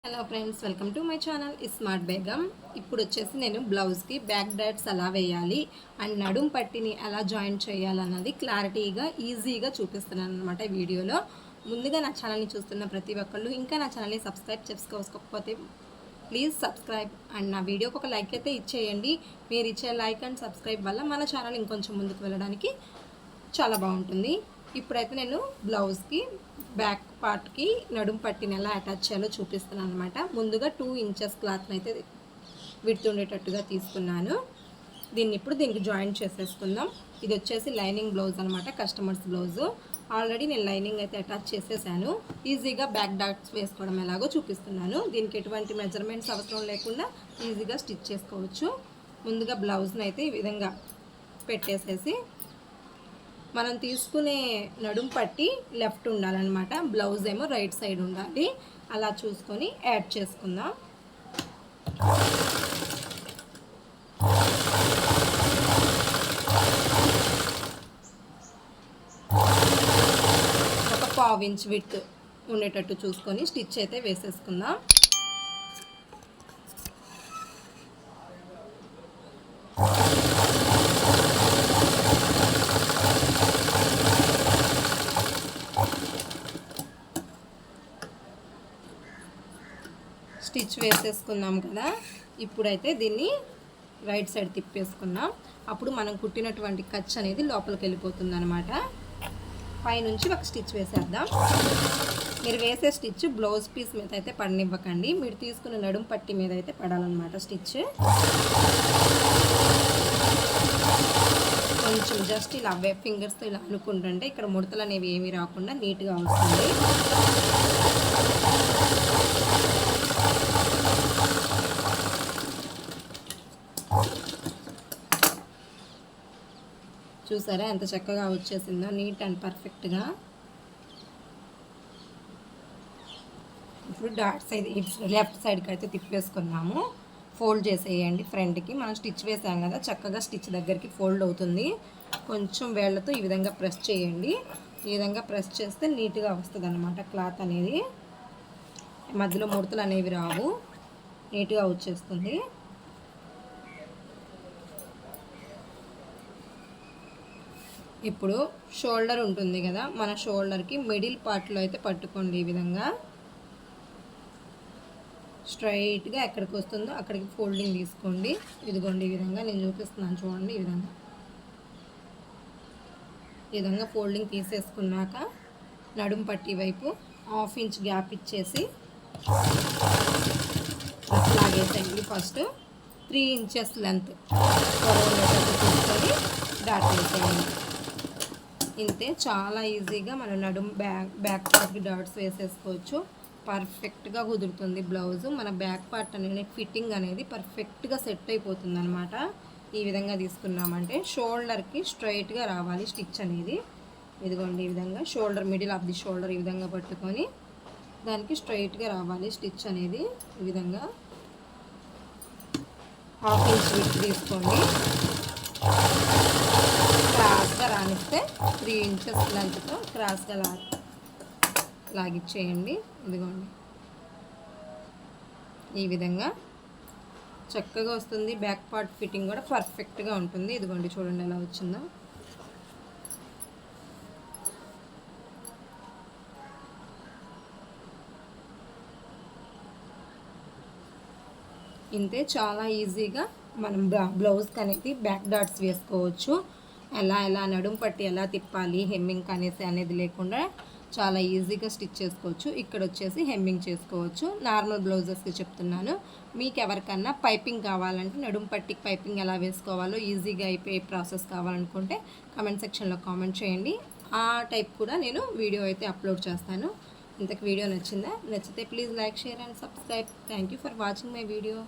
Hello friends, welcome to my channel smart Begum. ఇప్పుడు వచ్చేసి నేను బ్లౌజ్కి బ్యాక్ డాట్స్ ఎలా వేయాలి అండ్ నడుం పట్టిని ఎలా జాయిన్ చేయాలన్నది క్లారిటీగా ఈజీగా చూపిస్తున్నాను అనమాట వీడియోలో. ముందుగా నా ఛానల్ని చూస్తున్న ప్రతి ఒక్కళ్ళు ఇంకా నా ఛానల్ని సబ్స్క్రైబ్ చేసుకోకపోతే ప్లీజ్ సబ్స్క్రైబ్ అండ్ నా వీడియోకి ఒక లైక్ అయితే ఇచ్చేయండి. మీరు ఇచ్చే లైక్ అండ్ సబ్స్క్రైబ్ వల్ల మన ఛానల్ ఇంకొంచెం ముందుకు వెళ్ళడానికి చాలా బాగుంటుంది. ఇప్పుడైతే నేను బ్లౌజ్కి బ్యాక్ పార్ట్కి నడుం పట్టిని ఎలా అటాచ్ చేయాలో చూపిస్తున్నాను అనమాట. ముందుగా 2 ఇంచెస్ క్లాత్ని అయితే విడుతుండేటట్టుగా తీసుకున్నాను. దీనికి జాయిన్ చేసేసుకుందాం. ఇది వచ్చేసి లైనింగ్ బ్లౌజ్ అనమాట, కస్టమర్స్ బ్లౌజు. ఆల్రెడీ నేను లైనింగ్ అయితే అటాచ్ చేసేసాను. ఈజీగా బ్యాక్ డాట్స్ వేసుకోవడం ఎలాగో చూపిస్తున్నాను. దీనికి ఎటువంటి మెజర్మెంట్స్ అవసరం లేకుండా ఈజీగా స్టిచ్ చేసుకోవచ్చు. ముందుగా బ్లౌజ్ని అయితే ఈ విధంగా పెట్టేసేసి మనం తీసుకునే నడుం పట్టి లెఫ్ట్ ఉండాలన్నమాట, బ్లౌజ్ ఏమో రైట్ సైడ్ ఉండాలి. అలా చూసుకొని యాడ్ చేసుకుందాం. ఒక 1/2 ఇంచ్ విడ్త్ ఉండేటట్టు చూసుకొని స్టిచ్ అయితే వేసేసుకుందాం. స్టిచ్ వేసేసుకున్నాం కదా, ఇప్పుడైతే దీన్ని రైట్ సైడ్ తిప్పేసుకున్నాం. అప్పుడు మనం కుట్టినటువంటి ఖర్చు అనేది లోపలికి వెళ్ళిపోతుంది అనమాట. పైనుంచి ఒక స్టిచ్ వేసేద్దాం. మీరు వేసే స్టిచ్ బ్లౌజ్ పీస్ మీద అయితే పడనివ్వకండి, మీరు తీసుకున్న నడుం పట్టి మీద అయితే పడాలన్నమాట స్టిచ్. కొంచెం జస్ట్ ఇలా ఫింగర్స్తో ఇలా అనుకుంటుంటే ఇక్కడ ముడతలు అనేవి ఏమీ రాకుండా నీట్గా వస్తుంది. చూసారా ఎంత చక్కగా వచ్చేసిందో, నీట్ అండ్ పర్ఫెక్ట్గా. ఇప్పుడు డాట్ సైడ్ లెఫ్ట్ సైడ్కి అయితే తిప్పేసుకున్నాము. ఫోల్డ్ చేసేయండి ఫ్రంట్కి. మనం స్టిచ్ వేసాం కదా, చక్కగా స్టిచ్ దగ్గరికి ఫోల్డ్ అవుతుంది. కొంచెం వేళ్ళతో ఈ విధంగా ప్రెస్ చేయండి. ఈ విధంగా ప్రెస్ చేస్తే నీట్గా వస్తుంది అన్నమాట క్లాత్ అనేది. మధ్యలో ముడతలు అనేవి రావు, నీట్గా వచ్చేస్తుంది. ఇప్పుడు షోల్డర్ ఉంటుంది కదా, మన షోల్డర్కి మిడిల్ పార్ట్లో అయితే పట్టుకోండి. ఈ విధంగా స్ట్రైట్గా ఎక్కడికి వస్తుందో అక్కడికి ఫోల్డింగ్ తీసుకోండి. ఇదిగోండి ఈ విధంగా నేను చూపిస్తున్నాను చూడండి. ఈ విధంగా ఫోల్డింగ్ తీసేసుకున్నాక నడుం పట్టి వైపు 1/2 ఇంచ్ గ్యాప్ ఇచ్చేసి లాగేసేయండి. ఫస్ట్ 3 ఇంచెస్ లెంత్ తీసుకొని డాట్ వేసేయండి. ఇంతే, చాలా ఈజీగా మనం నడుం బ్యాక్ పార్ట్కి డాట్స్ వేసేసుకోవచ్చు. పర్ఫెక్ట్గా కుదురుతుంది బ్లౌజ్. మన బ్యాక్ పార్ట్ అనేది ఫిట్టింగ్ అనేది పర్ఫెక్ట్గా సెట్ అయిపోతుంది అనమాట. ఈ విధంగా తీసుకున్నామంటే షోల్డర్కి స్ట్రైట్గా రావాలి స్టిచ్ అనేది. ఇదిగోండి ఈ విధంగా shoulder, middle of the shoulder ఈ విధంగా పట్టుకొని దానికి స్ట్రైట్గా రావాలి స్టిచ్ అనేది. ఈ విధంగా 1/2 ఇంచ్ విడ్త్ తీసుకోండి. క్రాస్గా రానిస్తే 3 ఇంచెస్ లెంత్తో క్రాస్గా లాగిచ్చేయండి. ఇదిగోండి ఈ విధంగా చక్కగా వస్తుంది. బ్యాక్ పార్ట్ ఫిట్టింగ్ కూడా పర్ఫెక్ట్గా ఉంటుంది. ఇదిగోండి చూడండి ఎలా వచ్చిందో. ఇంతే, చాలా ఈజీగా మనం బ్లౌజ్కి అనేది బ్యాక్ డాట్స్ వేసుకోవచ్చు. ఎలా నడుం పట్టి ఎలా తిప్పాలి, హెమ్మింగ్ అనేది లేకుండా చాలా ఈజీగా స్టిచ్ చేసుకోవచ్చు. ఇక్కడ వచ్చేసి హెమ్మింగ్ చేసుకోవచ్చు. నార్మల్ బ్లౌజెస్కి చెప్తున్నాను. మీకు ఎవరికన్నా పైపింగ్ కావాలంటే నడుం పట్టికి పైపింగ్ ఎలా వేసుకోవాలో ఈజీగా అయిపోయే ప్రాసెస్ కావాలనుకుంటే కామెంట్ సెక్షన్లో కామెంట్ చేయండి. ఆ టైప్ కూడా నేను వీడియో అయితే అప్లోడ్ చేస్తాను. ఇంతకు వీడియో నచ్చిందా? నచ్చితే please like, share and subscribe. Thank you for watching my video.